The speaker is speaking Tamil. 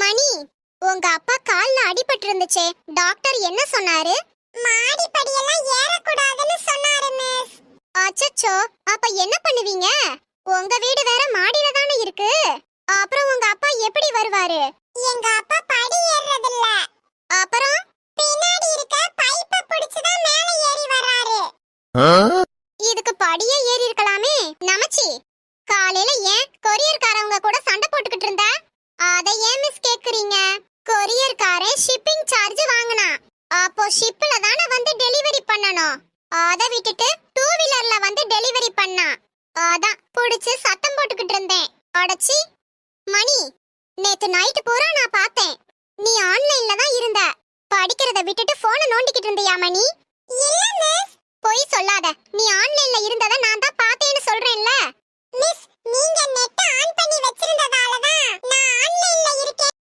மணி, உங்க அப்பா கால்ல அடிபட்டு இருந்துச்சே, டாக்டர் என்ன சொன்னாரு? மாடி படியெல்லாம் ஏறக்கூடாதுன்னு சொன்னாரு மிஸ். அச்சச்சோ, அப்ப என்ன பண்ணுவீங்க? உங்க வீடு வேற மாடியில தானே இருக்கு. அப்புறம் உங்க அப்பா எப்படி வருவாரு? எங்க அப்பா படி ஏறுறது இல்ல. அப்புறம் பின்னாடி இருக்க பைப்பை பிடிச்சு தான் மேலே ஏறி வராரு. இதுக்கு படியே ஏறி இருக்கலாமே. நமச்சி, காலையில ஏன் கொரியர்காரவங்க கூட சண்டை போட்டுக்கிட்டு இருந்தா? அத ஏன் மிஸ் கேக்குறீங்க? கொரியர்காரன் ஷிப்பிங் சார்ஜ் வாங்குனா, அப்போ ஷிப்ல தானே வந்து டெலிவரி பண்ணனும். அத விட்டுட்டு டூ வீலர்ல வந்து டெலிவரி பண்ணா. அதான் புடிச்சு சத்தம் போட்டுக்கிட்டு இருந்தேன். அடச்சி. மணி, நேத்து நைட் பூரா நான் பார்த்தேன். நீ ஆன்லைன்ல தான் இருந்த. படிக்கிறத விட்டுட்டு போனை நோண்டிக்கிட்டு இருந்தியா மணி? இல்ல மிஸ். பொய் சொல்லாத. நீ ஆன்லைன்ல இருந்தத நான் தான் பார்த்தேன்னு சொல்றேன்ல. மிஸ், நீங்க நெட் ஆன் பண்ணி வச்சிருந்ததால தான் நான் ஆன்லைன்ல இருக்கேன்னு